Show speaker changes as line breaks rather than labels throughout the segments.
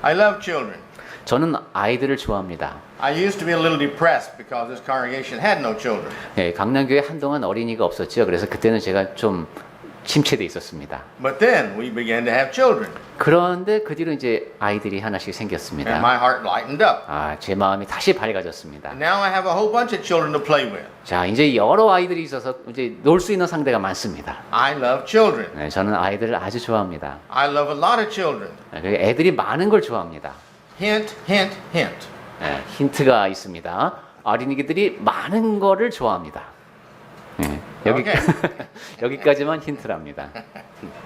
I love children.
저는 아이들을 좋아합니다.
I used to be a little depressed because this congregation had no children.
예, 강남교회 한동안 어린이가 없었죠. 그래서 그때는 제가 좀 침체돼 있었습니다.
But then we began to have children,
그런데 그 뒤로 이제 아이들이 하나씩
and
생겼습니다.
my heart lightened up.
아, 제 마음이 다시 밝아졌습니다.
And now I have a whole bunch of children to play with.
자, 이제 여러 아이들이 있어서 이제 놀 수 있는 상대가 많습니다.
I love children.
네, 저는 아이들을 아주 좋아합니다.
I love a lot of children.
네, 그리고 애들이 많은 걸 좋아합니다.
Hint, hint, hint.
네, 힌트가 있습니다. 어린이들이 많은 거를 좋아합니다. 네, 여기
Okay.
여기까지만 힌트랍니다.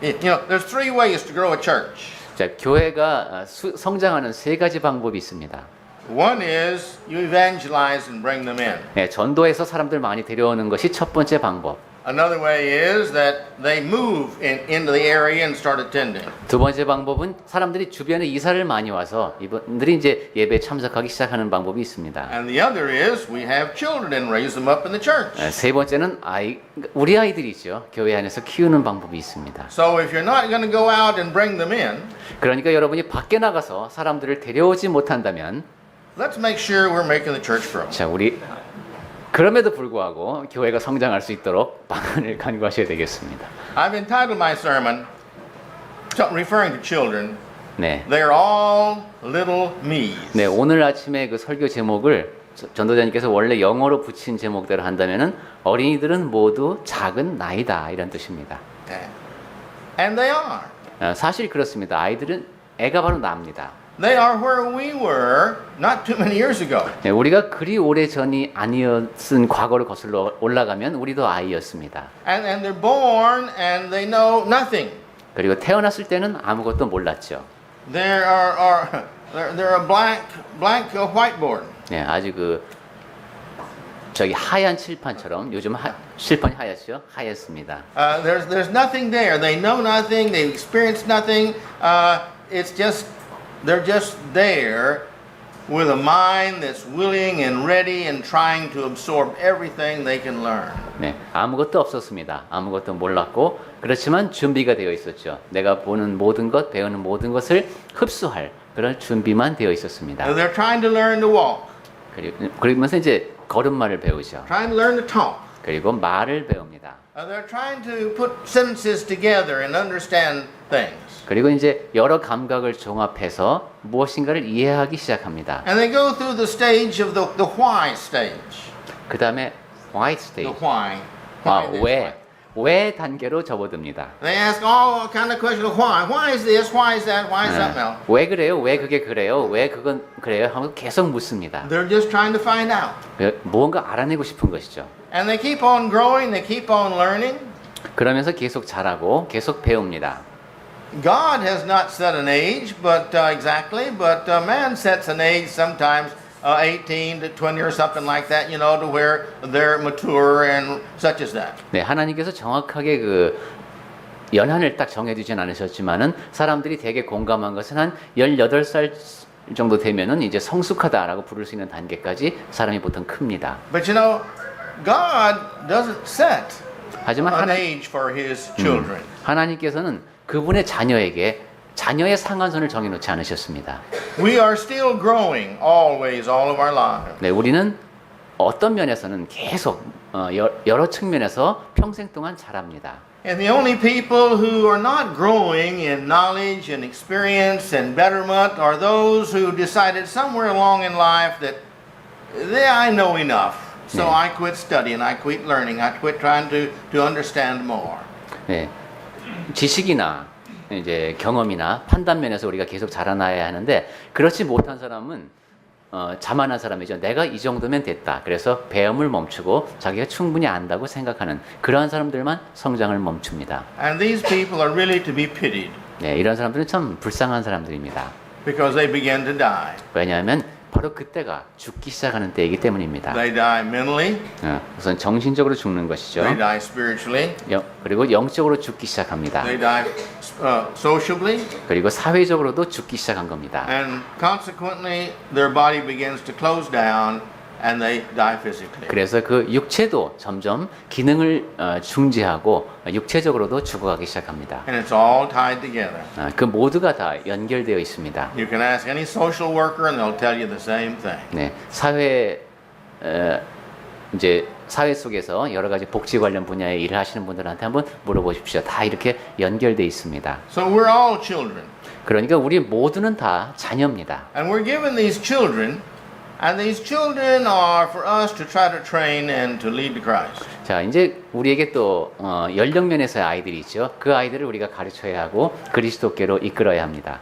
You know, there's three ways to grow a church.
자, 교회가 성장하는 세 가지 방법이 있습니다.
One is you evangelize and bring them in.
네, 전도해서 사람들 많이 데려오는 것이 첫 번째 방법.
Another way is that they move into the area and start attending.
두 번째 방법은 사람들이 주변에 이사를 많이 와서 이분들이 이제 예배에 참석하기 시작하는 방법이 있습니다.
And the other is we have children and raise them up in the church.
네, 세 번째는 우리 아이들이죠. 교회 안에서 키우는 방법이 있습니다.
So if you're not going to go out and bring them in,
그러니까 여러분이 밖에 나가서 사람들을 데려오지 못한다면,
let's make sure we're making the church grow.
자, 우리 그럼에도 불구하고 교회가 성장할 수 있도록 방안을 간구하셔야 되겠습니다.
I've entitled my sermon, referring to children,
네.
they're all little me's.
네, 오늘 아침에 그 설교 제목을 전도자님께서 원래 영어로 붙인 제목대로 한다면은 어린이들은 모두 작은 나이다 이런 뜻입니다.
Yeah. And they are.
사실 그렇습니다. 아이들은 애가 바로 납니다.
They are where we were not too many years ago.
네, 우리가 그리 오래 전이 아니었은 과거를 거슬러 올라가면 우리도 아이였습니다.
And they're born and they know nothing.
그리고 태어났을 때는 아무것도 몰랐죠.
They're a blank whiteboard.
네, 아주 저기 하얀 칠판처럼 요즘 칠판이 하얗죠? 하얗습니다.
There's nothing there. They know nothing. They experience nothing. It's just they're just there with a mind that's willing and ready and trying to absorb everything they can learn.
네, 아무것도 없었습니다. 아무것도 몰랐고 그렇지만 준비가 되어 있었죠. 내가 보는 모든 것, 배우는 모든 것을 흡수할 그런 준비만 되어 있었습니다.
They're trying to learn to walk.
그러면서 이제 걸음마를 배우죠.
Trying to learn to talk.
그리고 말을 배웁니다.
They're trying to put sentences together and understand things.
그리고 이제 여러 감각을 종합해서 무엇인가를 이해하기 시작합니다.
And they go through the stage of the why stage.
그 다음에 why stage.
The why.
왜 단계로 접어듭니다.
They ask all kind of questions. Why? Why is this? Why is that? Why is something else?
왜 그래요? 왜 그게 그래요? 왜 그건 그래요? 하면서 계속 묻습니다.
They're just trying to find out.
무언가 알아내고 싶은 것이죠.
And they keep on growing. They keep on learning.
그러면서 계속 자라고 계속 배웁니다.
God has not set an age, but man sets an age sometimes 18 to 20 or something like that, you know, to where they're mature and such as that.
네, 하나님께서 정확하게 연한을 딱 정해두진 않으셨지만은 사람들이 되게 공감한 것은 한 18살 정도 되면은 이제 성숙하다라고 부를 수 있는 단계까지 사람이 보통 큽니다.
But you know, God doesn't set
하지만
an age for His children.
하나님께서는 그분의 자녀의 상한선을 정해놓지 않으셨습니다.
We are still growing always, all of our lives.
네, 우리는 어떤 면에서는 계속 여러 측면에서 평생 동안 자랍니다.
And the only people who are not growing in knowledge and experience and betterment are those who decided somewhere along in life that I know enough. So I quit studying, I quit learning, I quit trying to understand more.
네, 지식이나 이제 경험이나 판단 면에서 우리가 계속 자라나야 하는데 그렇지 못한 사람은 자만한 사람이죠. 내가 이 정도면 됐다. 그래서 배움을 멈추고 자기가 충분히 안다고 생각하는 그러한 사람들만 성장을 멈춥니다.
And these people are really to be pitied.
네, 이런 사람들은 참 불쌍한 사람들입니다.
Because they begin to die.
왜냐하면 바로 그때가 죽기 시작하는 때이기 때문입니다.
They die mentally.
우선 정신적으로 죽는 것이죠.
They die spiritually.
그리고 영적으로 죽기 시작합니다.
They die sociably.
그리고 사회적으로도 죽기 시작한 겁니다.
And consequently, their body begins to close down, and they die physically.
그래서 그 육체도 점점 기능을 중지하고 육체적으로도 죽어가기 시작합니다.
And it's all tied together.
그 모두가 다 연결되어 있습니다.
You can ask any social worker and they'll tell you the same thing.
네, 이제 사회 속에서 여러 가지 복지 관련 분야의 일을 하시는 분들한테 한번 물어보십시오. 다 이렇게 연결돼 있습니다.
So we're all children.
그러니까 우리 모두는 다 자녀입니다.
And we're given these children, and these children are for us to try to train and to lead to Christ.
자, 이제 우리에게 또 연령면에서의 아이들이 있죠. 그 아이들을 우리가 가르쳐야 하고 그리스도께로 이끌어야 합니다.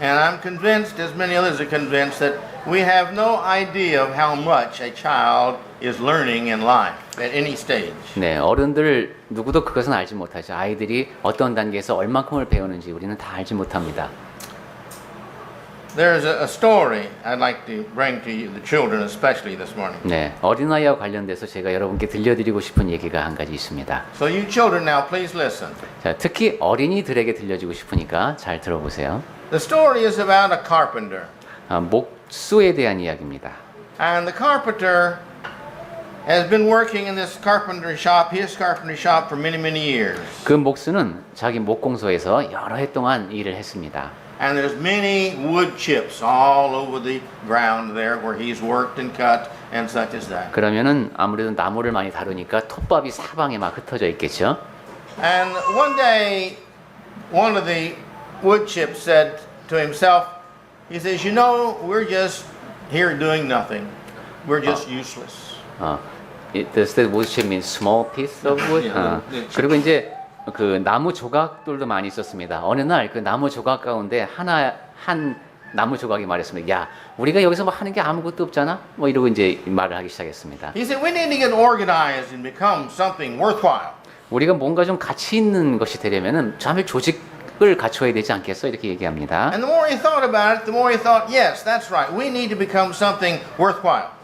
And I'm convinced, as many others are convinced, that we have no idea of how much a child is learning in life at any stage.
네, 어른들 누구도 그것은 알지 못하죠. 아이들이 어떤 단계에서 얼만큼을 배우는지 우리는 다 알지 못합니다.
There's a story I'd like to bring to you, the children especially this morning.
네, 어린아이와 관련돼서 제가 여러분께 들려드리고 싶은 얘기가 한 가지 있습니다.
So you children now please listen.
자, 특히 어린이들에게 들려주고 싶으니까 잘 들어보세요.
The story is about a carpenter.
목수에 대한 이야기입니다.
And the carpenter has been working in this carpenter shop, his carpenter shop, for many, many years.
그 목수는 자기 목공소에서 여러 해 동안 일을 했습니다.
And there's many wood chips all over the ground there where he's worked and cut and such as that.
그러면은 아무래도 나무를 많이 다루니까 톱밥이 사방에 막 흩어져 있겠죠.
And one day, one of the wood chips said to himself, he says, you know, we're just here doing nothing. We're just useless.
Does that wood chip mean small piece of wood? 그리고 이제 그 나무 조각들도 많이 있었습니다. 어느 날 그 나무 조각 가운데 한 나무 조각이 말했습니다. 야, 우리가 여기서 뭐 하는 게 아무것도 없잖아. 뭐 이러고 이제 말을 하기 시작했습니다.
He said, we need to get organized and become something worthwhile.
우리가 뭔가 좀 가치 있는 것이 되려면은 자밀 조직을 갖춰야 되지 않겠어? 이렇게 얘기합니다.
And the more he thought about it, the more he thought, yes, that's right. We need to become something worthwhile.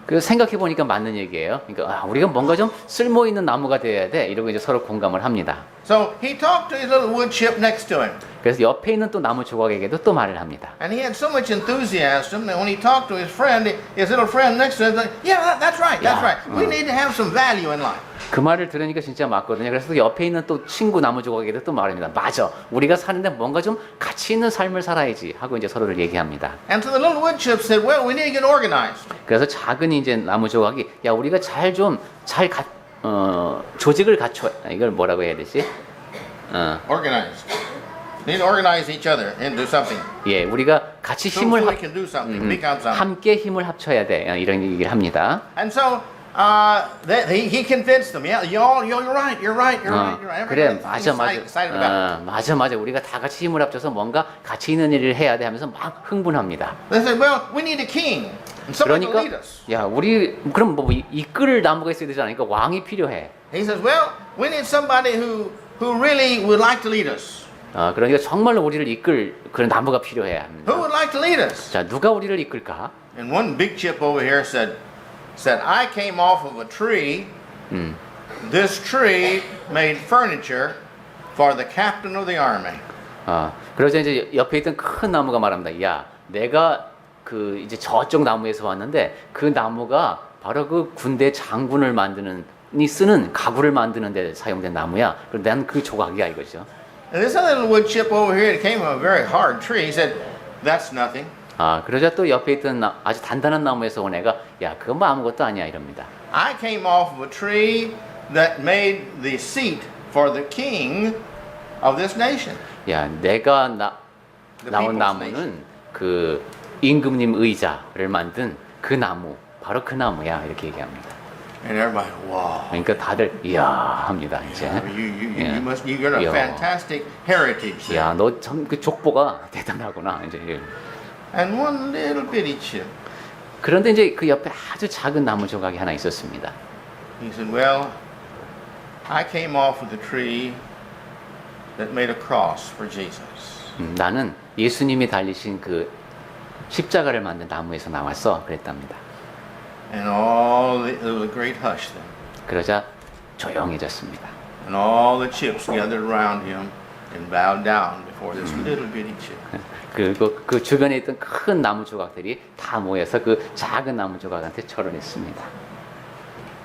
그 생각해 보니까 맞는 얘기예요. 그러니까 우리가 뭔가 좀 쓸모 있는 나무가 되어야 돼. 이러고 이제 서로 공감을 합니다.
So he talked to his little wood chip next to him.
그래서 옆에 있는 또 나무 조각에게도 또 말을 합니다.
And he had so much enthusiasm that when he talked to his friend, his little friend next to him, said, yeah, that's right, that's right. We need to have some value in life.
그 말을 들으니까 진짜 맞거든요. 그래서 또 옆에 있는 또 친구 나무 조각에게도 또 말합니다. 맞아. 우리가 사는데 뭔가 좀 가치 있는 삶을 살아야지 하고 이제 서로를 얘기합니다.
And so the little wood chip said, well, we need to get organized.
그래서 작은 이제 나무 조각이 야, 우리가 조직을 갖춰 이걸 뭐라고 해야 되지?
Organized. Need to organize each other and do something.
예, 우리가 같이
So
힘을
we can do something, become something.
함께 힘을 합쳐야 돼. 이런 얘기를 합니다.
And so he convinced them. Yeah, you're right. You're right. You're right. You're right.
그래,
Everybody's excited about it.
맞아. 우리가 다 같이 힘을 합쳐서 뭔가 가치 있는 일을 해야 돼 하면서 막 흥분합니다.
They said, well, we need a king and somebody to
그러니까
lead us.
야, 우리 그럼 뭐 이끌 나무가 있어야 되지 않으니까 왕이 필요해.
He says, well, we need somebody who really would like to lead us.
그러니까 정말로 우리를 이끌 그런 나무가 필요해야 합니다.
Who would like to lead us?
자, 누가 우리를 이끌까?
And one big chip over here said, I came off of a tree. This tree made furniture for the captain of the army.
그러자 이제 옆에 있던 큰 나무가 말합니다. 야, 내가 그 이제 저쪽 나무에서 왔는데 그 나무가 바로 그 군대 장군을 쓰는 가구를 만드는 데 사용된 나무야. 그리고 난 그 조각이야 이거죠.
And this other little wood chip over here, it came from a very hard tree. He said, that's nothing.
그러자 또 옆에 있던 아주 단단한 나무에서 온 애가 야, 그건 뭐 아무것도 아니야 이럽니다.
I came off of a tree that made the seat for the king of this nation.
야, 내가 나온
people's
나무는 그 임금님 의자를 만든 그 나무, 바로 그 나무야 이렇게 얘기합니다.
And everybody, wow.
그러니까 다들 이야 합니다 이제.
You got a
야.
fantastic heritage there.
야, 너 참 그 족보가 대단하구나 이제.
And one little bitty chip.
그런데 이제 그 옆에 아주 작은 나무 조각이 하나 있었습니다.
He said, well, I came off of the tree that made a cross for Jesus.
나는 예수님이 달리신 그 십자가를 만든 나무에서 나왔어 그랬답니다.
And there was a great hush then.
그러자 조용해졌습니다.
And all the chips gathered around him. and bowed down before this little bitty chip.
그 주변에 있던 큰 나무 조각들이 다 모여서 그 작은 나무 조각한테 절을 했습니다.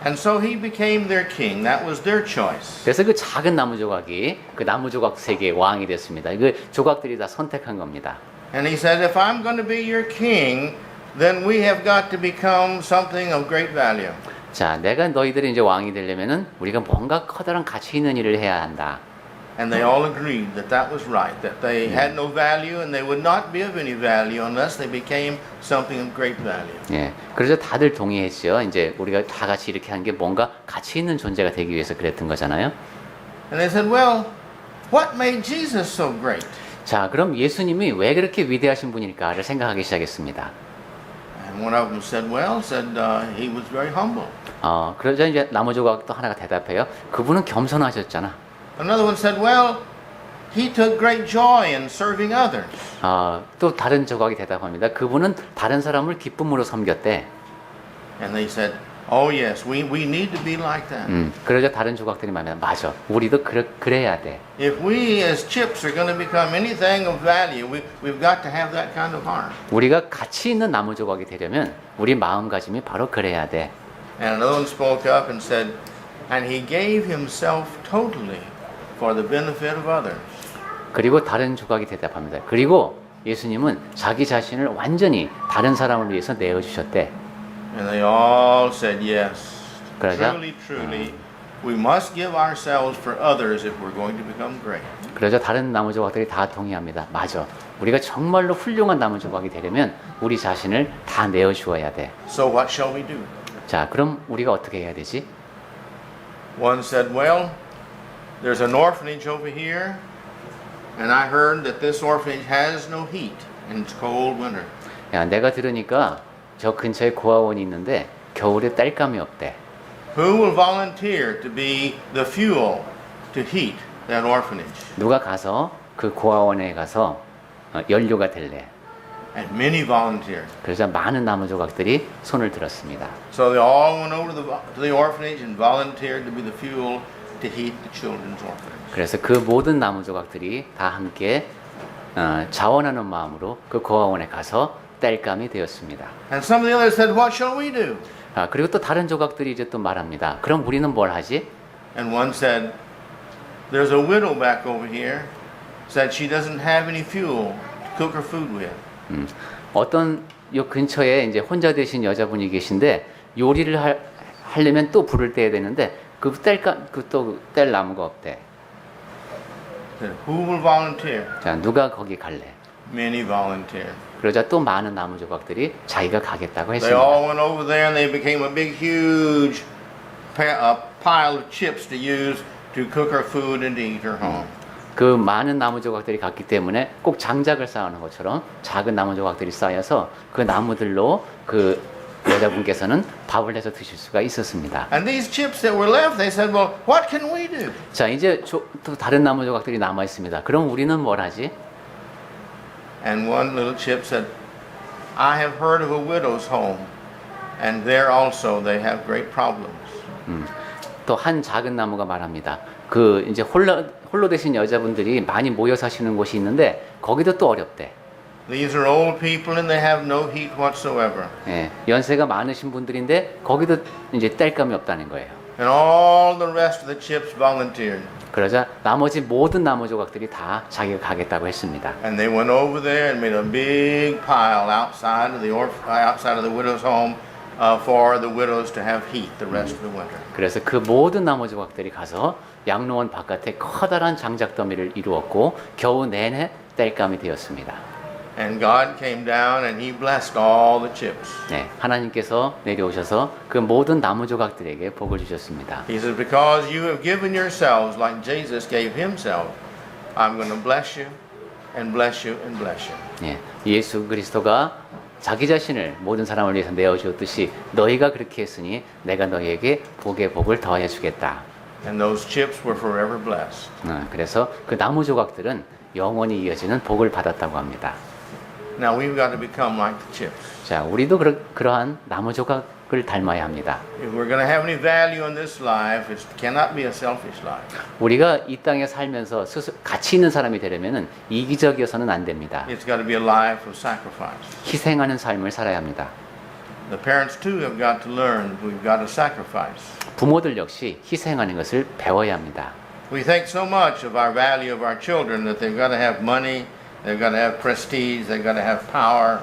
And so he became their king. That was their choice.
그래서 그 작은 나무 조각이 그 나무 조각 세계의 왕이 됐습니다. 그 조각들이 다 선택한 겁니다.
And he said, if I'm going to be your king, then we have got to become something of great value.
자, 내가 너희들이 이제 왕이 되려면은 우리가 뭔가 커다란 가치 있는 일을 해야 한다.
And they all agreed that that was right, that they had no value and they would not be of any value unless they became something of great value.
예, 그래서 다들 동의했죠. 이제 우리가 다 같이 이렇게 하는 게 뭔가 가치 있는 존재가 되기 위해서 그랬던 거잖아요.
And they said, well, what made Jesus so great?
자, 그럼 예수님이 왜 그렇게 위대하신 분일까를 생각하기 시작했습니다.
And one of them said, he was very humble.
그러자 이제 나무 조각 또 하나가 대답해요. 그분은 겸손하셨잖아.
Another one said, well, he took great joy in serving others.
또 다른 조각이 대답합니다. 그분은 다른 사람을 기쁨으로 섬겼대.
And they said, oh yes, we need to be like that.
그러자 다른 조각들이 말합니다. 맞아. 우리도 그래야 돼.
If we as chips are going to become anything of value, we've got to have that kind of heart.
우리가 가치 있는 나무 조각이 되려면 우리 마음가짐이 바로 그래야 돼.
And another one spoke up and said, and he gave himself totally for the benefit of others.
그리고 다른 조각이 대답합니다. 그리고 예수님은 자기 자신을 완전히 다른 사람을 위해서 내어주셨대.
And they all said, yes,
그러자,
truly, we must give ourselves for others if we're going to become great.
그러자 다른 나무 조각들이 다 동의합니다. 맞아. 우리가 정말로 훌륭한 나무 조각이 되려면 우리 자신을 다 내어주어야 돼.
So what shall we do?
자, 그럼 우리가 어떻게 해야 되지?
One said, well, there's an orphanage over here, and I heard that this orphanage has no heat and it's cold winter.
야, 내가 들으니까 저 근처에 고아원이 있는데 겨울에 땔감이 없대.
Who will volunteer to be the fuel to heat that orphanage?
누가 가서 그 고아원에 가서 연료가 될래.
And many volunteered.
그러자 많은 나무 조각들이 손을 들었습니다.
So they all went over to the orphanage and volunteered to be the fuel to heat the children's orphanage.
그래서 그 모든 나무 조각들이 다 함께 자원하는 마음으로 그 고아원에 가서 땔감이 되었습니다.
And some of the others said, what shall we do?
그리고 또 다른 조각들이 이제 또 말합니다. 그럼 우리는 뭘 하지?
And one said, there's a widow back over here, said she doesn't have any fuel to cook her food with.
어떤 요 근처에 이제 혼자 되신 여자분이 계신데 요리를 하려면 또 불을 떼야 되는데 뗄 나무가 없대.
Said, who will volunteer?
자, 누가 거기 갈래?
Many volunteered.
그러자 또 많은 나무 조각들이 자기가 가겠다고
They all
했습니다.
went over there and they became a big, huge pile of chips to use to cook her food and to eat her home.
그 많은 나무 조각들이 갔기 때문에 꼭 장작을 쌓아놓은 것처럼 작은 나무 조각들이 쌓여서 그 나무들로 그 여자분께서는 밥을 해서 드실 수가 있었습니다.
And these chips that were left, they said, well, what can we do?
자, 이제 또 다른 나무 조각들이 남아 있습니다. 그럼 우리는 뭘 하지?
And one little chip said, I have heard of a widow's home, and there also they have great problems.
또 한 작은 나무가 말합니다. 그 이제 홀로 되신 여자분들이 많이 모여 사시는 곳이 있는데 거기도 또 어렵대.
These are old people and they have no heat whatsoever.
예, 연세가 많으신 분들인데 거기도 이제 땔감이 없다는 거예요.
And all the rest of the chips volunteered.
그러자 나머지 모든 나무 조각들이 다 자기가 가겠다고 했습니다.
And they went over there and made a big pile outside of the widow's home for the widows to have heat the rest of the winter.
그래서 그 모든 나무 조각들이 가서 양로원 바깥에 커다란 장작 더미를 이루었고 겨우 내내 땔감이 되었습니다.
And God came down and He blessed all the chips.
네, 하나님께서 내려오셔서 그 모든 나무 조각들에게 복을 주셨습니다.
He says, because you have given yourselves like Jesus gave Himself, I'm going to bless you and bless you and bless you.
네, 예수 그리스도가 자기 자신을 모든 사람을 위해서 내어주었듯이 너희가 그렇게 했으니 내가 너희에게 복의 복을 더해 주겠다.
And those chips were forever blessed.
그래서 그 나무 조각들은 영원히 이어지는 복을 받았다고 합니다.
Now we've got to become like the chips.
자, 우리도 그러한 나무 조각을 닮아야 합니다.
If we're going to have any value in this life, it cannot be a selfish life.
우리가 이 땅에 살면서 가치 있는 사람이 되려면은 이기적이어서는 안 됩니다.
It's got to be a life of sacrifice.
희생하는 삶을 살아야 합니다.
The parents too have got to learn that we've got to sacrifice.
부모들 역시 희생하는 것을 배워야 합니다.
We think so much of our value of our children that they've got to have money, they've got to have prestige, they've got to have power.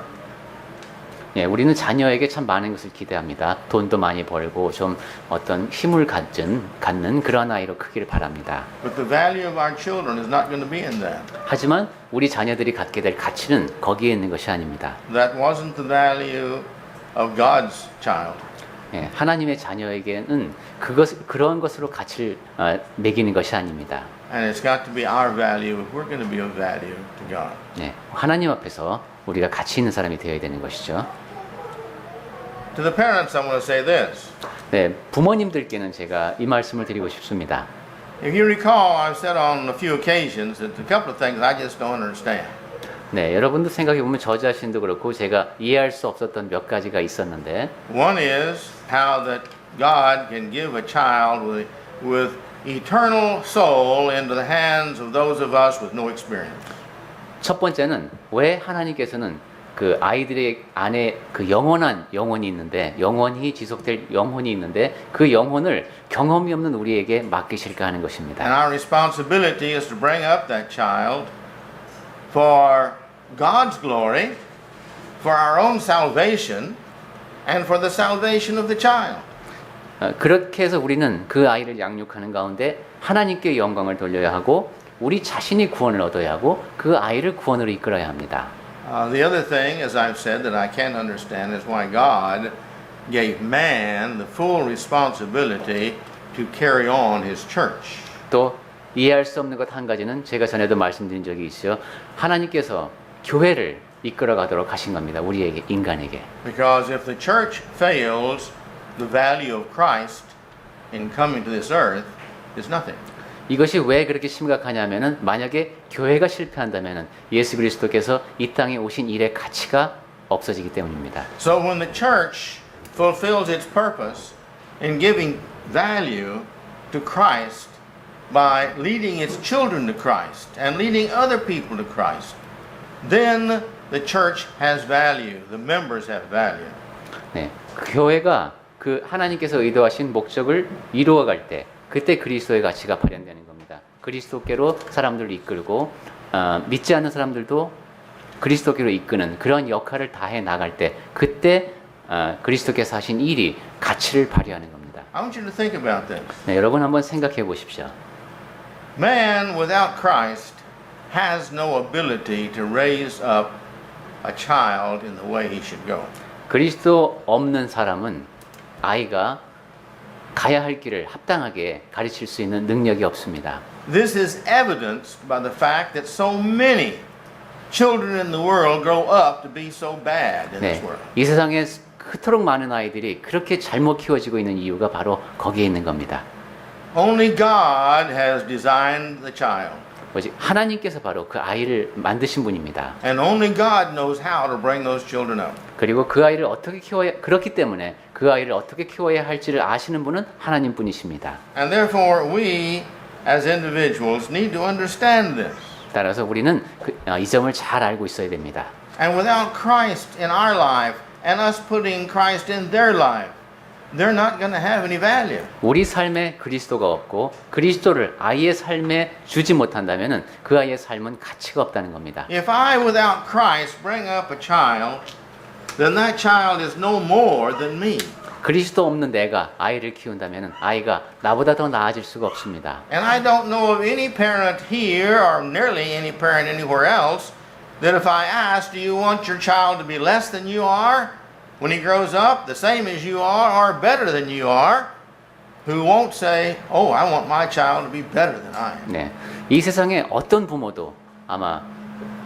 예, 우리는 자녀에게 참 많은 것을 기대합니다. 돈도 많이 벌고 좀 어떤 힘을 갖는 그런 아이로 크기를 바랍니다.
But the value of our children is not going to be in that.
하지만 우리 자녀들이 갖게 될 가치는 거기에 있는 것이 아닙니다.
That wasn't the value of God's child.
예, 하나님의 자녀에게는 그런 것으로 가치를 매기는 것이 아닙니다.
And it's got to be our value if we're going to be of value to God.
예, 하나님 앞에서 우리가 가치 있는 사람이 되어야 되는 것이죠.
To the parents, I want to say this.
네, 부모님들께는 제가 이 말씀을 드리고 싶습니다.
If you recall, I've said on a few occasions that a couple of things I just don't understand.
네, 여러분도 생각해 보면 저 자신도 그렇고 제가 이해할 수 없었던 몇 가지가 있었는데,
One is how that God can give a child with eternal soul into the hands of those of us with no experience.
첫 번째는 왜 하나님께서는 그 아이들의 안에 그 영원한 영혼이 있는데, 영원히 지속될 영혼이 있는데 그 영혼을 경험이 없는 우리에게 맡기실까 하는
And
것입니다.
our responsibility is to bring up that child for God's glory, for our own salvation, and for the salvation of the child.
그렇게 해서 우리는 그 아이를 양육하는 가운데 하나님께 영광을 돌려야 하고 우리 자신이 구원을 얻어야 하고 그 아이를 구원으로 이끌어야 합니다.
The other thing, as I've said, that I can't understand is why God gave man the full responsibility to carry on his church.
또 이해할 수 없는 것 한 가지는 제가 전에도 말씀드린 적이 있죠. 하나님께서 교회를 이끌어 가도록 하신 겁니다. 우리에게, 인간에게.
Because if the church fails, the value of Christ in coming to this earth is nothing.
이것이 왜 그렇게 심각하냐면은 만약에 교회가 실패한다면은 예수 그리스도께서 이 땅에 오신 일의 가치가 없어지기 때문입니다.
So when the church fulfills its purpose in giving value to Christ by leading its children to Christ and leading other people to Christ, then the church has value. The members have value.
네, 그 교회가 그 하나님께서 의도하신 목적을 이루어갈 때 그때 그리스도의 가치가 발현되는 겁니다. 그리스도께로 사람들을 이끌고 믿지 않는 사람들도 그리스도께로 이끄는 그런 역할을 다해 나갈 때 그때 그리스도께서 하신 일이 가치를 발휘하는 겁니다.
I want you to think about this.
네, 여러분 한번 생각해 보십시오.
Man without Christ has no ability to raise up a child in the way he should go.
그리스도 없는 사람은 아이가 가야 할 길을 합당하게 가르칠 수 있는 능력이 없습니다.
This is evidenced by the fact that so many children in the world grow up to be so bad in this
네,
world.
이 세상에 그토록 많은 아이들이 그렇게 잘못 키워지고 있는 이유가 바로 거기에 있는 겁니다.
Only God has designed the child.
오직 하나님께서 바로 그 아이를 만드신 분입니다.
And only God knows how to bring those children up.
그리고 그 아이를 어떻게 키워야 그렇기 때문에 그 아이를 어떻게 키워야 할지를 아시는 분은 하나님 분이십니다.
And therefore we as individuals need to understand this.
따라서 우리는 이 점을 잘 알고 있어야 됩니다.
And without Christ in our life and us putting Christ in their life, they're not going to have any value.
우리 삶에 그리스도가 없고 그리스도를 아이의 삶에 주지 못한다면은 그 아이의 삶은 가치가 없다는 겁니다.
If I without Christ bring up a child, then that child is no more than me.
그리스도 없는 내가 아이를 키운다면은 아이가 나보다 더 나아질 수가 없습니다.
And I don't know of any parent here or nearly any parent anywhere else that if I ask, do you want your child to be less than you are when he grows up, the same as you are, or better than you are, who won't say, oh, I want my child to be better than I am.
네, 이 세상에 어떤 부모도 아마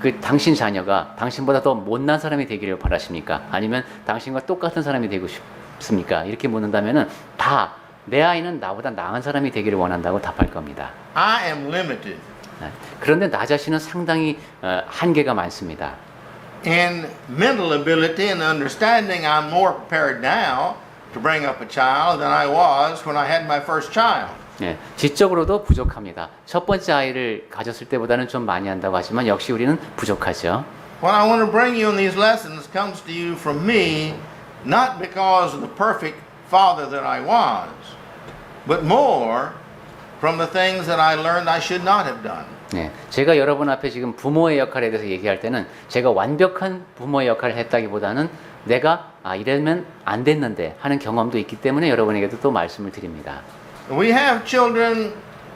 그 당신 자녀가 당신보다 더 못난 사람이 되기를 바라십니까? 아니면 당신과 똑같은 사람이 되고 싶습니까? 이렇게 묻는다면은 다 내 아이는 나보다 나은 사람이 되기를 원한다고 답할 겁니다.
I am limited.
네, 그런데 나 자신은 상당히 한계가 많습니다.
In mental ability and understanding, I'm more prepared now to bring up a child than I was when I had my first child.
예, 지적으로도 부족합니다. 첫 번째 아이를 가졌을 때보다는 좀 많이 한다고 하지만 역시 우리는 부족하죠.
What I want to bring you in these lessons comes to you from me, not because of the perfect father that I was, but more from the things that I learned I should not have done.
네, 제가 여러분 앞에 지금 부모의 역할에 대해서 얘기할 때는 제가 완벽한 부모의 역할을 했다기보다는 내가 이러면 안 됐는데 하는 경험도 있기 때문에 여러분에게도 또 말씀을 드립니다.
We have children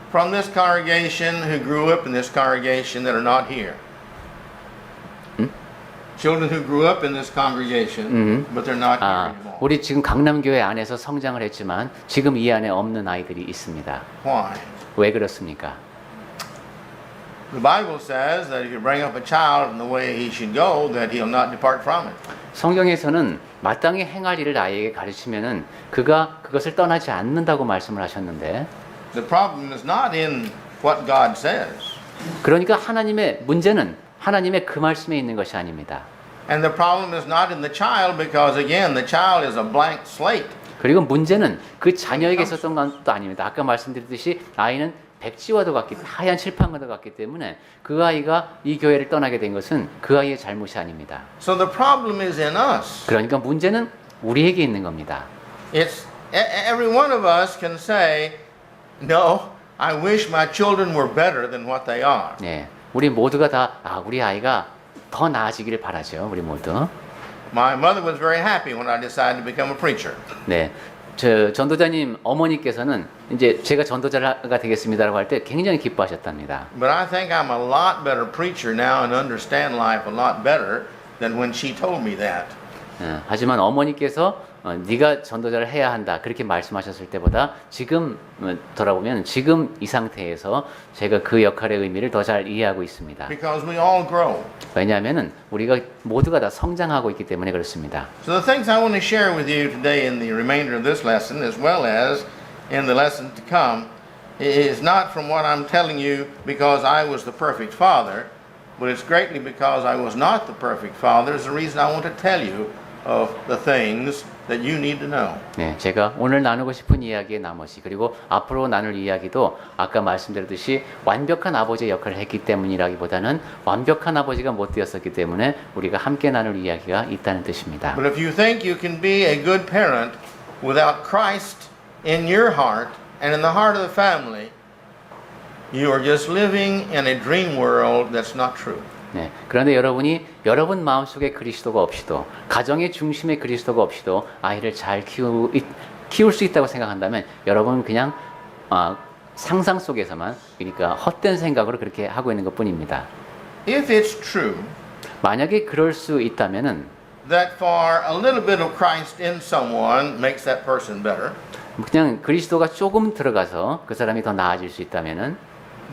from this congregation who grew up in this congregation that are not here. Children who grew up in this congregation, but they're not here anymore.
우리 지금 강남교회 안에서 성장을 했지만 지금 이 안에 없는 아이들이 있습니다.
Why?
왜 그렇습니까?
The Bible says that if you bring up a child in the way he should go, that he'll not depart from it.
성경에서는 마땅히 행할 일을 아이에게 가르치면은 그가 그것을 떠나지 않는다고 말씀을 하셨는데
The problem is not in what God says.
그러니까 하나님의 문제는 하나님의 그 말씀에 있는 것이 아닙니다.
And the problem is not in the child because again the child is a blank slate.
그리고 문제는 그 자녀에게 있었던 것도 아닙니다. 아까 말씀드렸듯이 아이는 백지와도 같기 하얀 칠판과도 같기 때문에 그 아이가 이 교회를 떠나게 된 것은 그 아이의 잘못이 아닙니다.
So the problem is in us.
그러니까 문제는 우리에게 있는 겁니다.
It's every one of us can say, no, I wish my children were better than what they are.
네, 우리 모두가 다 우리 아이가 더 나아지기를 바라죠. 우리 모두.
My mother was very happy when I decided to become a preacher.
네, 저 전도자님 어머니께서는 이제 제가 전도자가 되겠습니다라고 할 때 굉장히 기뻐하셨답니다.
But I think I'm a lot better preacher now and understand life a lot better than when she told me that.
하지만 어머니께서 네가 전도자를 해야 한다 그렇게 말씀하셨을 때보다 지금 돌아보면 지금 이 상태에서 제가 그 역할의 의미를 더 잘 이해하고 있습니다.
Because we all grow.
왜냐하면은 우리가 모두가 다 성장하고 있기 때문에 그렇습니다.
So the things I want to share with you today in the remainder of this lesson as well as in the lesson to come is not from what I'm telling you because I was the perfect father, but it's greatly because I was not the perfect father is the reason I want to tell you of the things that you need to know.
네, 제가 오늘 나누고 싶은 이야기의 나머지 그리고 앞으로 나눌 이야기도 아까 말씀드렸듯이 완벽한 아버지의 역할을 했기 때문이라기보다는 완벽한 아버지가 못 되었었기 때문에 우리가 함께 나눌 이야기가 있다는 뜻입니다.
But if you think you can be a good parent without Christ in your heart and in the heart of the family, you are just living in a dream world that's not true.
네, 그런데 여러분이 여러분 마음속에 그리스도가 없이도 가정의 중심에 그리스도가 없이도 아이를 잘 키울 수 있다고 생각한다면 여러분은 그냥 상상 속에서만 그러니까 헛된 생각으로 그렇게 하고 있는 것뿐입니다.
If it's true
만약에 그럴 수 있다면은
that for a little bit of Christ in someone makes that person better,
그냥 그리스도가 조금 들어가서 그 사람이 더 나아질 수 있다면은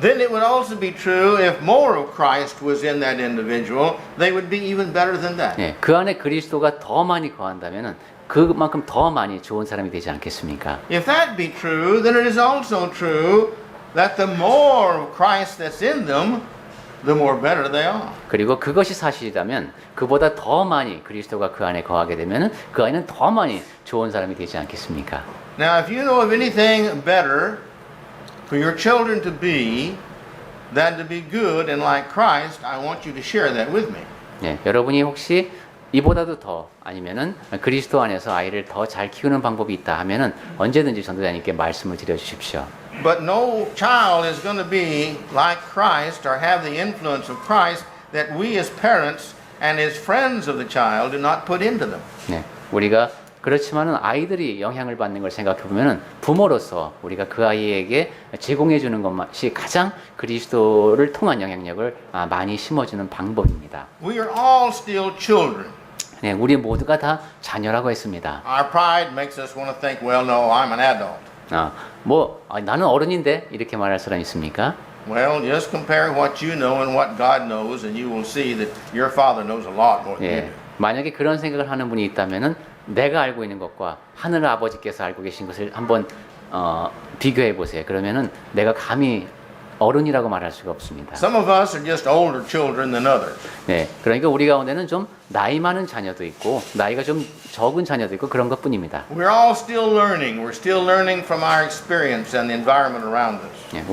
then it would also be true if more of Christ was in that individual, they would be even better than that.
네, 그 안에 그리스도가 더 많이 거한다면은 그만큼 더 많이 좋은 사람이 되지 않겠습니까?
If that be true, then it is also true that the more of Christ that's in them, the more better they are.
그리고 그것이 사실이라면 그보다 더 많이 그리스도가 그 안에 거하게 되면은 그 아이는 더 많이 좋은 사람이 되지 않겠습니까?
Now, if you know of anything better for your children to be than to be good and like Christ, I want you to share that with me.
네, 여러분이 혹시 이보다도 더 아니면은 그리스도 안에서 아이를 더 잘 키우는 방법이 있다 하면은 언제든지 전도자님께 말씀을 드려 주십시오.
But no child is going to be like Christ or have the influence of Christ that we as parents and as friends of the child do not put into them.
네, 우리가 그렇지만은 아이들이 영향을 받는 걸 생각해 보면은 부모로서 우리가 그 아이에게 제공해 주는 것이 가장 그리스도를 통한 영향력을 많이 심어주는 방법입니다.
We are all still children.
네, 우리 모두가 다 자녀라고 했습니다.
Our pride makes us want to think, well, no, I'm an adult.
나는 어른인데 이렇게 말할 사람 있습니까?
Well, just compare what you know and what God knows, and you will see that your Father knows a lot more than you
예,
do.
만약에 그런 생각을 하는 분이 있다면은 내가 알고 있는 것과 하늘 아버지께서 알고 계신 것을 한번 비교해 보세요. 그러면은 내가 감히 어른이라고 말할 수가 없습니다.
Some of us are just older children than others.
네, 그러니까 우리 가운데는 좀 나이 많은 자녀도 있고 나이가 좀 적은 자녀도 있고 그런 것뿐입니다.
We're all still learning. We're still learning from our experience and the environment around us.
네,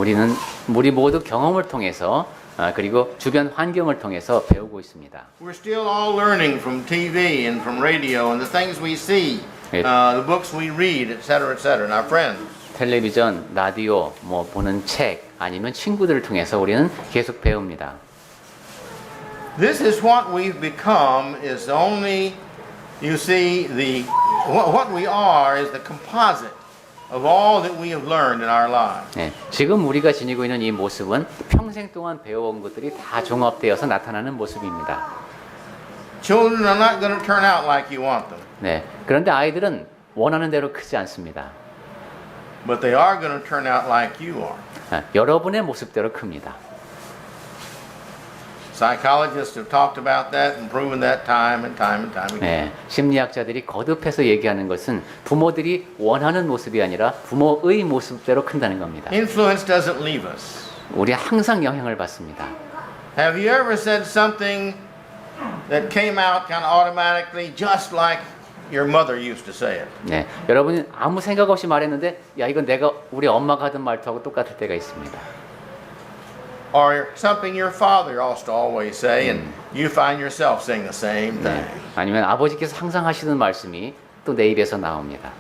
우리 모두 경험을 통해서 그리고 주변 환경을 통해서 배우고 있습니다.
We're still all learning from TV and from radio and the things we see,
It-
the books we read, etc., and our friends.
텔레비전, 라디오, 뭐 보는 책 아니면 친구들을 통해서 우리는 계속 배웁니다.
This is what we've become is only, you see, what we are is the composite of all that we have learned in our lives.
네, 지금 우리가 지니고 있는 이 모습은 평생 동안 배워온 것들이 다 종합되어서 나타나는 모습입니다.
Children are not going to turn out like you want them,
네, 그런데 아이들은 원하는 대로 크지 않습니다.
but they are going to turn out like you are.
여러분의 모습대로 큽니다.
Psychologists have talked about that and proven that time and time and time again.
네, 심리학자들이 거듭해서 얘기하는 것은 부모들이 원하는 모습이 아니라 부모의 모습대로 큰다는 겁니다.
Influence doesn't leave us.
우리 항상 영향을 받습니다.
Have you ever said something that came out kind of automatically just like your mother used to say it?
네, 여러분이 아무 생각 없이 말했는데 야 이건 내가 우리 엄마가 하던 말투하고 똑같을 때가 있습니다.
Or something your father used to always say and you find yourself saying the same thing.
네, 아니면 아버지께서 항상 하시는 말씀이 또 내 입에서 나옵니다.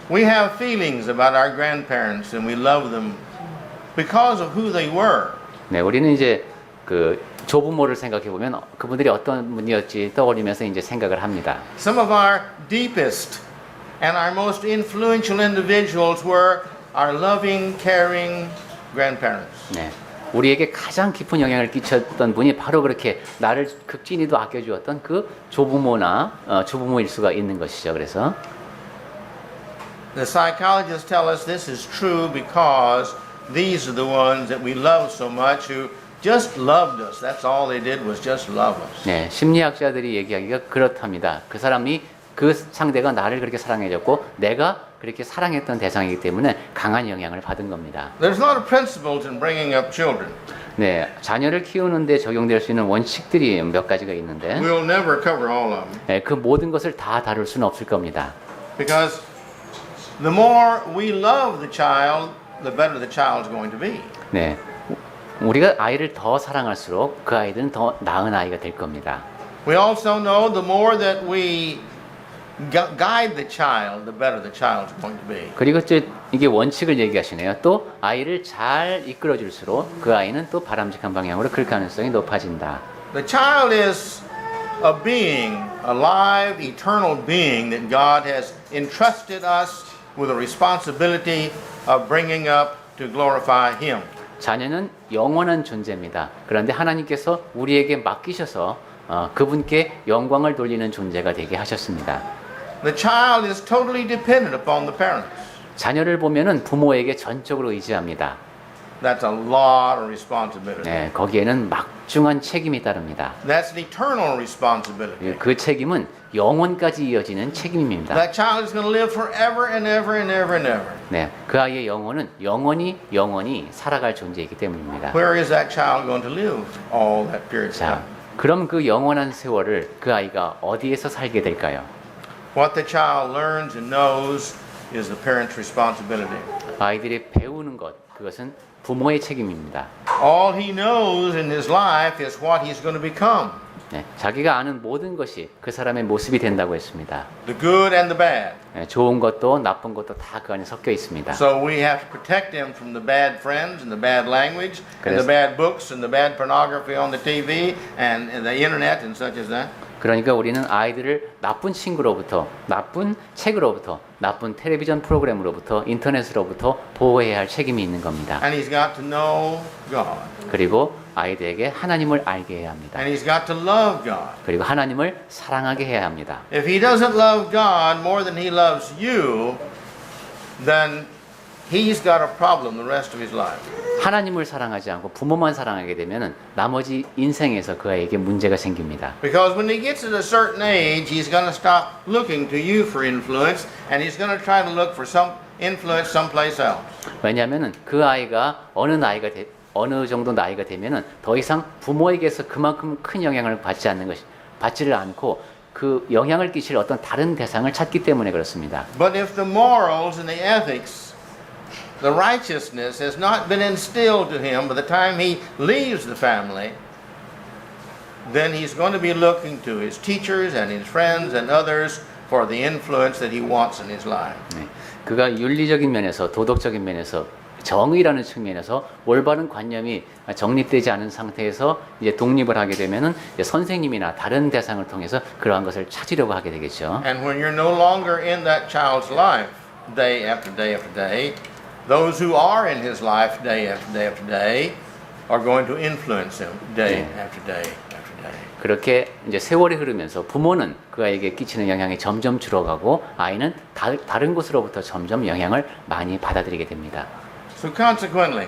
We have feelings about our grandparents and we love them because of who they were.
네, 우리는 이제 그 조부모를 생각해 보면 그분들이 어떤 분이었지 떠올리면서 이제 생각을 합니다.
Some of our deepest and our most influential individuals were our loving, caring grandparents.
네, 우리에게 가장 깊은 영향을 끼쳤던 분이 바로 그렇게 나를 극진히도 아껴주었던 그 조부모나 조부모일 수가 있는 것이죠. 그래서
The psychologists tell us this is true because these are the ones that we love so much who just loved us. That's all they did was just love us.
네, 심리학자들이 얘기하기가 그렇답니다. 그 사람이 그 상대가 나를 그렇게 사랑해줬고 내가 그렇게 사랑했던 대상이기 때문에 강한 영향을 받은 겁니다.
There's a lot of principles in bringing up children.
네, 자녀를 키우는데 적용될 수 있는 원칙들이 몇 가지가 있는데
We'll never cover all of them
네, 그 모든 것을 다 다룰 수는 없을 겁니다.
because the more we love the child, the better the child's going to be.
네, 우리가 아이를 더 사랑할수록 그 아이들은 더 나은 아이가 될 겁니다.
We also know the more that we guide the child, the better the child's going to be.
그리고 이게 원칙을 얘기하시네요. 또 아이를 잘 이끌어줄수록 그 아이는 또 바람직한 방향으로 클 가능성이 높아진다.
The child is a being, a live, eternal being that God has entrusted us with a responsibility of bringing up to glorify Him.
자녀는 영원한 존재입니다. 그런데 하나님께서 우리에게 맡기셔서 그분께 영광을 돌리는 존재가 되게 하셨습니다.
The child is totally dependent upon the parents.
자녀를 보면은 부모에게 전적으로 의지합니다.
That's a lot of responsibility.
네, 거기에는 막중한 책임이 따릅니다.
That's an eternal responsibility.
그 책임은 영원까지 이어지는 책임입니다.
That child is going to live forever and ever and ever and ever.
네, 그 아이의 영혼은 영원히 살아갈 존재이기 때문입니다.
Where is that child going to live all that period of
자,
time?
그럼 그 영원한 세월을 그 아이가 어디에서 살게 될까요?
What the child learns and knows is the parent's responsibility.
아이들이 배우는 것, 그것은 부모의 책임입니다.
All he knows in his life is what he's going to become.
네, 자기가 아는 모든 것이 그 사람의 모습이 된다고 했습니다.
The good and the bad.
네, 좋은 것도 나쁜 것도 다 그 안에 섞여 있습니다.
So we have to protect him from the bad friends and the bad language and the
그래서-
bad books and the bad pornography on the TV and the internet and such as that.
그러니까 우리는 아이들을 나쁜 친구로부터, 나쁜 책으로부터, 나쁜 텔레비전 프로그램으로부터, 인터넷으로부터 보호해야 할 책임이 있는 겁니다.
And he's got to know God.
그리고 아이들에게 하나님을 알게 해야 합니다.
And he's got to love God.
그리고 하나님을 사랑하게 해야 합니다.
If he doesn't love God more than he loves you, then he's got a problem the rest of his life.
하나님을 사랑하지 않고 부모만 사랑하게 되면 나머지 인생에서 그 아이에게 문제가 생깁니다.
Because when he gets at a certain age, he's going to stop looking to you for influence, and he's going to try to look for some influence someplace else.
왜냐하면은 그 아이가 어느 정도 나이가 되면은 더 이상 부모에게서 그만큼 큰 영향을 받지를 않고 그 영향을 끼칠 어떤 다른 대상을 찾기 때문에 그렇습니다.
But if the morals and the ethics, the righteousness has not been instilled to him by the time he leaves the family, then he's going to be looking to his teachers and his friends and others for the influence that he wants in his life.
네. 그가 윤리적인 면에서 도덕적인 면에서 정의라는 측면에서 올바른 관념이 정립되지 않은 상태에서 이제 독립을 하게 되면은 이제 선생님이나 다른 대상을 통해서 그러한 것을 찾으려고 하게 되겠죠.
And when you're no longer in that child's life, day after day after day, those who are in his life day after day after day are going to influence him day after day after day.
그렇게 이제 세월이 흐르면서 부모는 그 아이에게 끼치는 영향이 점점 줄어가고 아이는 다른 곳으로부터 점점 영향을 많이 받아들이게 됩니다.
So consequently,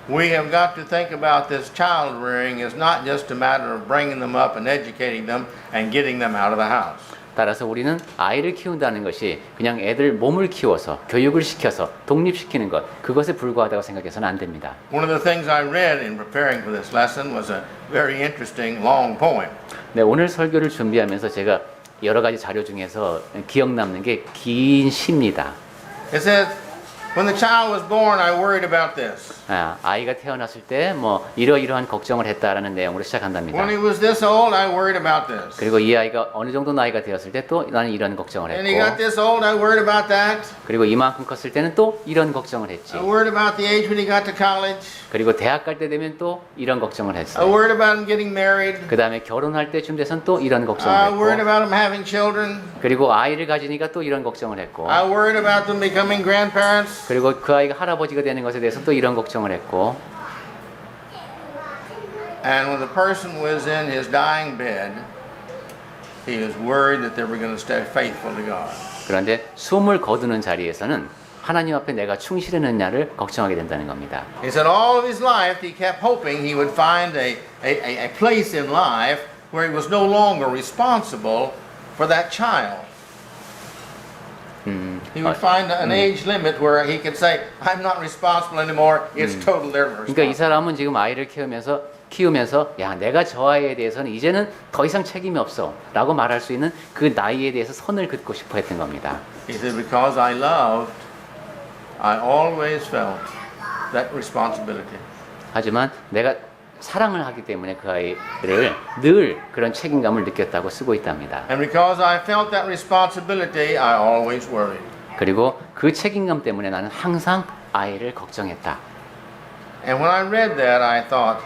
we have got to think about this child rearing as not just a matter of bringing them up and educating them and getting them out of the house.
따라서 우리는 아이를 키운다는 것이 그냥 애들 몸을 키워서 교육을 시켜서 독립시키는 것 그것에 불과하다고 생각해서는 안 됩니다.
One of the things I read in preparing for this lesson was a very interesting long poem.
네, 오늘 설교를 준비하면서 제가 여러 가지 자료 중에서 기억 남는 게 긴 시입니다.
It says, when the child was born, I worried about this.
아이가 태어났을 때 뭐 이러이러한 걱정을 했다라는 내용으로 시작한답니다.
When he was this old, I worried about this.
그리고 이 아이가 어느 정도 나이가 되었을 때 또 나는 이런 걱정을
And he got
했고
this old, I worried about that.
그리고 이만큼 컸을 때는 또 이런 걱정을 했지.
I worried about the age when he got to college.
그리고 대학 갈 때 되면 또 이런 걱정을
I
했어요.
worried about him getting married.
그 다음에 결혼할 때쯤 돼선 또 이런
I
걱정을
worried
했고
about him having children.
그리고 아이를 가지니까 또 이런 걱정을 했고
I worried about them becoming grandparents.
그리고 그 아이가 할아버지가 되는 것에 대해서 또 이런 걱정을 했고
And when the person was in his dying bed, he was worried that they were going to stay faithful to God.
그런데 숨을 거두는 자리에서는 하나님 앞에 내가 충실했느냐를 걱정하게 된다는 겁니다.
He said all of his life he kept hoping he would find a place in life where he was no longer responsible for that child. He would find an age limit where he could say, I'm not responsible anymore, it's totally their
그러니까 이
responsibility.
사람은 지금 아이를 키우면서 야 내가 저 아이에 대해서는 이제는 더 이상 책임이 없어 라고 말할 수 있는 그 나이에 대해서 선을 긋고 싶어 했던 겁니다.
He said, because I loved, I always felt that responsibility.
하지만 내가 사랑을 하기 때문에 그 아이를 늘 그런 책임감을 느꼈다고 쓰고 있답니다.
And because I felt that responsibility, I always worried.
그리고 그 책임감 때문에 나는 항상 아이를 걱정했다.
And when I read that, I thought,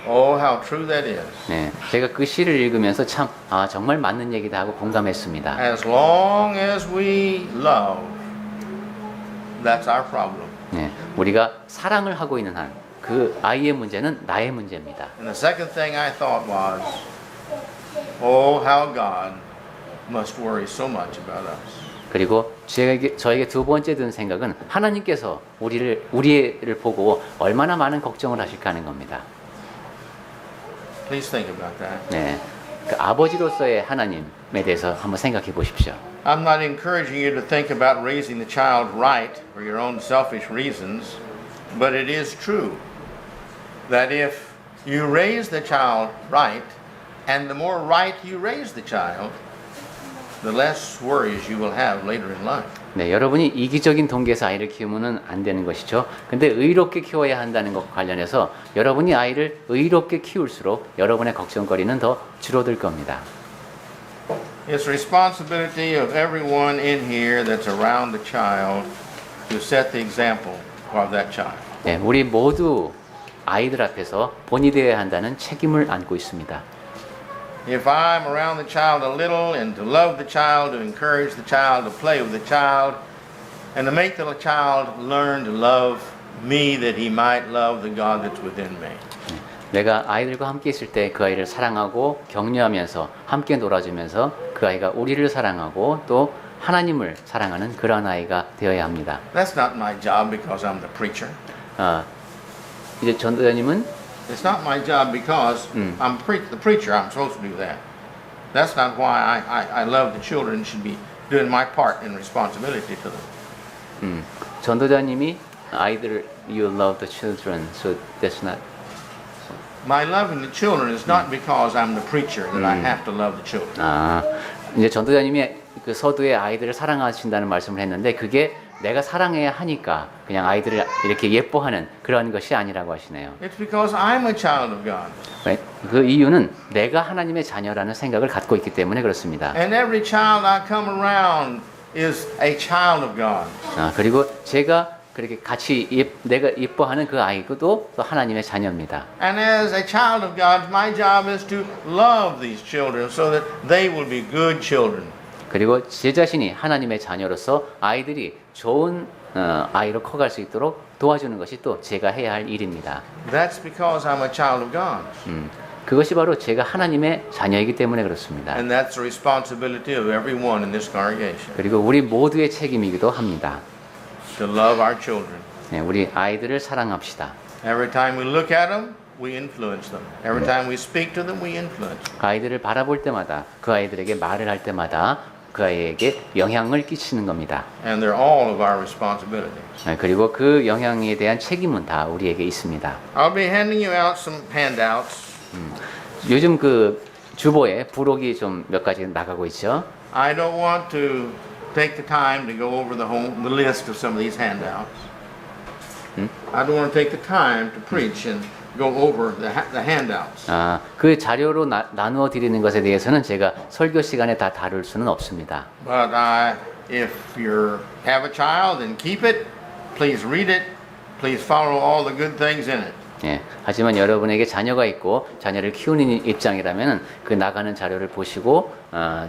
oh, how true that is.
네, 제가 그 시를 읽으면서 참 정말 맞는 얘기다 하고 공감했습니다.
As long as we love, that's our problem.
네, 우리가 사랑을 하고 있는 한 그 아이의 문제는 나의 문제입니다.
And the second thing I thought was, oh, how God must worry so much about us.
그리고 저에게 두 번째 든 생각은 하나님께서 우리를 보고 얼마나 많은 걱정을 하실까 하는 겁니다.
Please think about that.
네, 그 아버지로서의 하나님에 대해서 한번 생각해 보십시오.
I'm not encouraging you to think about raising the child right for your own selfish reasons, but it is true that if you raise the child right, and the more right you raise the child, the less worries you will have later in life.
네, 여러분이 이기적인 동기에서 아이를 키우면 안 되는 것이죠. 근데 의롭게 키워야 한다는 것과 관련해서 여러분이 아이를 의롭게 키울수록 여러분의 걱정거리는 더 줄어들 겁니다.
It's the responsibility of everyone in here that's around the child to set the example of that child.
네, 우리 모두 아이들 앞에서 본이 되어야 한다는 책임을 안고 있습니다.
If I'm around the child a little and to love the child, to encourage the child, to play with the child, and to make the child learn to love me that he might love the God that's within me.
내가 아이들과 함께 있을 때 그 아이를 사랑하고 격려하면서 함께 놀아주면서 그 아이가 우리를 사랑하고 또 하나님을 사랑하는 그런 아이가 되어야 합니다.
That's not my job because I'm the preacher.
이제 전도자님은
It's not my job because I'm the preacher. I'm supposed to do that. That's not why I love the children and should be doing my part in responsibility to them.
전도자님이 아이들을 you love the children, so that's not.
My loving the children is not because I'm the preacher that I have to love the children.
아, 이제 전도자님이 그 서두에 아이들을 사랑하신다는 말씀을 했는데 그게 내가 사랑해야 하니까 그냥 아이들을 이렇게 예뻐하는 그런 것이 아니라고 하시네요.
It's because I'm a child of God.
네? 그 이유는 내가 하나님의 자녀라는 생각을 갖고 있기 때문에 그렇습니다.
And every child I come around is a child of God.
아, 그리고 제가 그렇게 같이 내가 예뻐하는 그 아이도 또 하나님의 자녀입니다.
And as a child of God, my job is to love these children so that they will be good children.
그리고 제 자신이 하나님의 자녀로서 아이들이 좋은 아이로 커갈 수 있도록 도와주는 것이 또 제가 해야 할 일입니다.
That's because I'm a child of God.
그것이 바로 제가 하나님의 자녀이기 때문에 그렇습니다.
And that's the responsibility of everyone in this congregation,
그리고 우리 모두의 책임이기도 합니다.
to love our children.
네, 우리 아이들을 사랑합시다.
Every time we look at them, we influence them. Every time we speak to them, we influence them.
아이들을 바라볼 때마다 그 아이들에게 말을 할 때마다 그 아이에게 영향을 끼치는 겁니다.
And they're all of our responsibility.
네, 그리고 그 영향에 대한 책임은 다 우리에게 있습니다.
I'll be handing you out some handouts.
요즘 그 주보에 부록이 좀 몇 가지 나가고 있죠.
I don't want to take the time to go over the list of some of these handouts. I don't want to take the time to preach and go over the handouts.
아, 그 자료로 나누어 드리는 것에 대해서는 제가 설교 시간에 다 다룰 수는 없습니다.
But if you have a child and keep it, please read it. Please follow all the good things in it.
예, 하지만 여러분에게 자녀가 있고 자녀를 키우는 입장이라면 그 나가는 자료를 보시고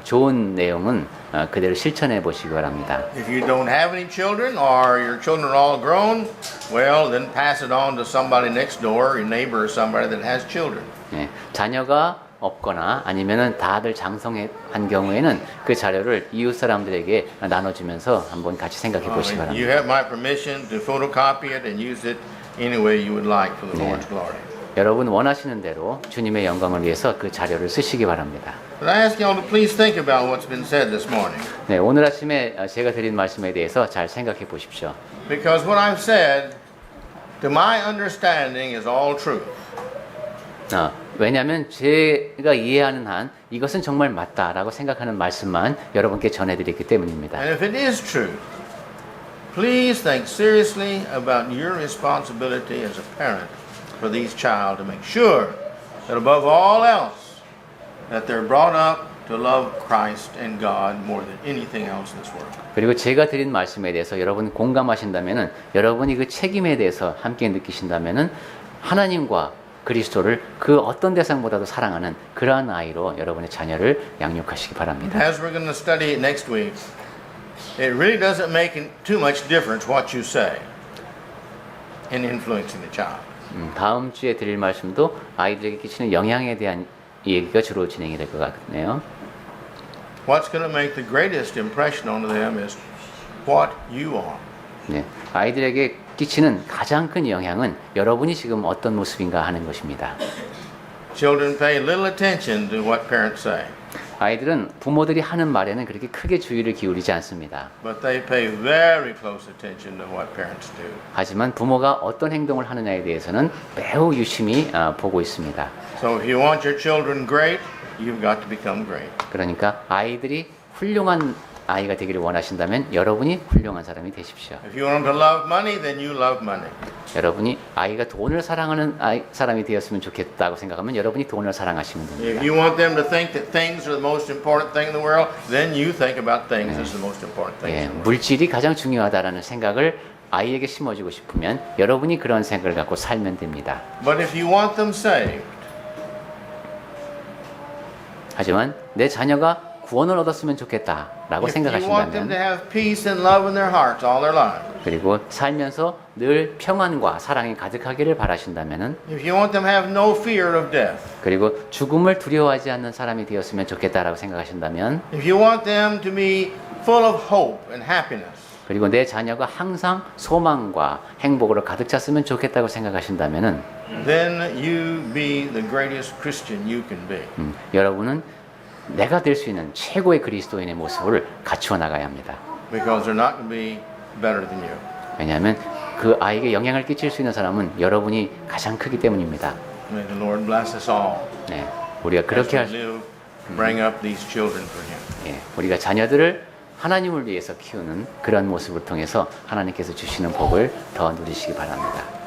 좋은 내용은 그대로 실천해 보시기 바랍니다.
If you don't have any children or your children are all grown, well, then pass it on to somebody next door, your neighbor or somebody that has children.
예, 자녀가 없거나 아니면은 다들 장성한 경우에는 그 자료를 이웃 사람들에게 나눠주면서 한번 같이 생각해 보시기
You
바랍니다.
have my permission to photocopy it and use it any way you would like for the Lord's glory.
여러분 원하시는 대로 주님의 영광을 위해서 그 자료를 쓰시기 바랍니다.
But I ask you all to please think about what's been said this morning.
네, 오늘 아침에 제가 드린 말씀에 대해서 잘 생각해 보십시오.
Because what I've said, to my understanding, is all truth.
왜냐하면 제가 이해하는 한 이것은 정말 맞다라고 생각하는 말씀만 여러분께 전해드렸기 때문입니다.
And if it is true, please think seriously about your responsibility as a parent for these child to make sure that above all else that they're brought up to love Christ and God more than anything else in this world.
그리고 제가 드린 말씀에 대해서 여러분 공감하신다면은 여러분이 그 책임에 대해서 함께 느끼신다면은 하나님과 그리스도를 그 어떤 대상보다도 사랑하는 그러한 아이로 여러분의 자녀를 양육하시기 바랍니다.
As we're going to study it next week, it really doesn't make too much difference what you say in influencing the child.
다음 주에 드릴 말씀도 아이들에게 끼치는 영향에 대한 얘기가 주로 진행이 될 것 같네요.
What's going to make the greatest impression on them is what you are.
네, 아이들에게 끼치는 가장 큰 영향은 여러분이 지금 어떤 모습인가 하는 것입니다.
Children pay little attention to what parents say,
아이들은 부모들이 하는 말에는 그렇게 크게 주의를 기울이지 않습니다.
but they pay very close attention to what parents do.
하지만 부모가 어떤 행동을 하느냐에 대해서는 매우 유심히 보고 있습니다.
So if you want your children great, you've got to become great.
그러니까 아이들이 훌륭한 아이가 되기를 원하신다면 여러분이 훌륭한 사람이 되십시오.
If you want them to love money, then you love money.
여러분이 아이가 돈을 사랑하는 사람이 되었으면 좋겠다고 생각하면 여러분이 돈을 사랑하시면
If
됩니다.
you want them to think that things are the most important thing in the world, then you think about things as the most important things
예,
in the world.
물질이 가장 중요하다라는 생각을 아이에게 심어주고 싶으면 여러분이 그런 생각을 갖고 살면 됩니다.
But if you want them saved,
하지만 내 자녀가 구원을 얻었으면 좋겠다라고
if you want them to
생각하신다면
have peace and love in their hearts all their lives,
그리고 살면서 늘 평안과 사랑이 가득하기를 바라신다면은
if you want them to have no fear of death,
그리고 죽음을 두려워하지 않는 사람이 되었으면 좋겠다라고 생각하신다면
if you want them to be full of hope and happiness,
그리고 내 자녀가 항상 소망과 행복으로 가득 찼으면 좋겠다고 생각하신다면은
then you be the greatest Christian you can be.
여러분은 내가 될 수 있는 최고의 그리스도인의 모습을 갖추어 나가야 합니다.
Because they're not going to be better than you.
왜냐하면 그 아이에게 영향을 끼칠 수 있는 사람은 여러분이 가장 크기 때문입니다.
May the Lord bless us all
네, 우리가
as
그렇게
we
할,
live, bring up these children for Him.
예, 우리가 자녀들을 하나님을 위해서 키우는 그런 모습을 통해서 하나님께서 주시는 복을 더 누리시기 바랍니다.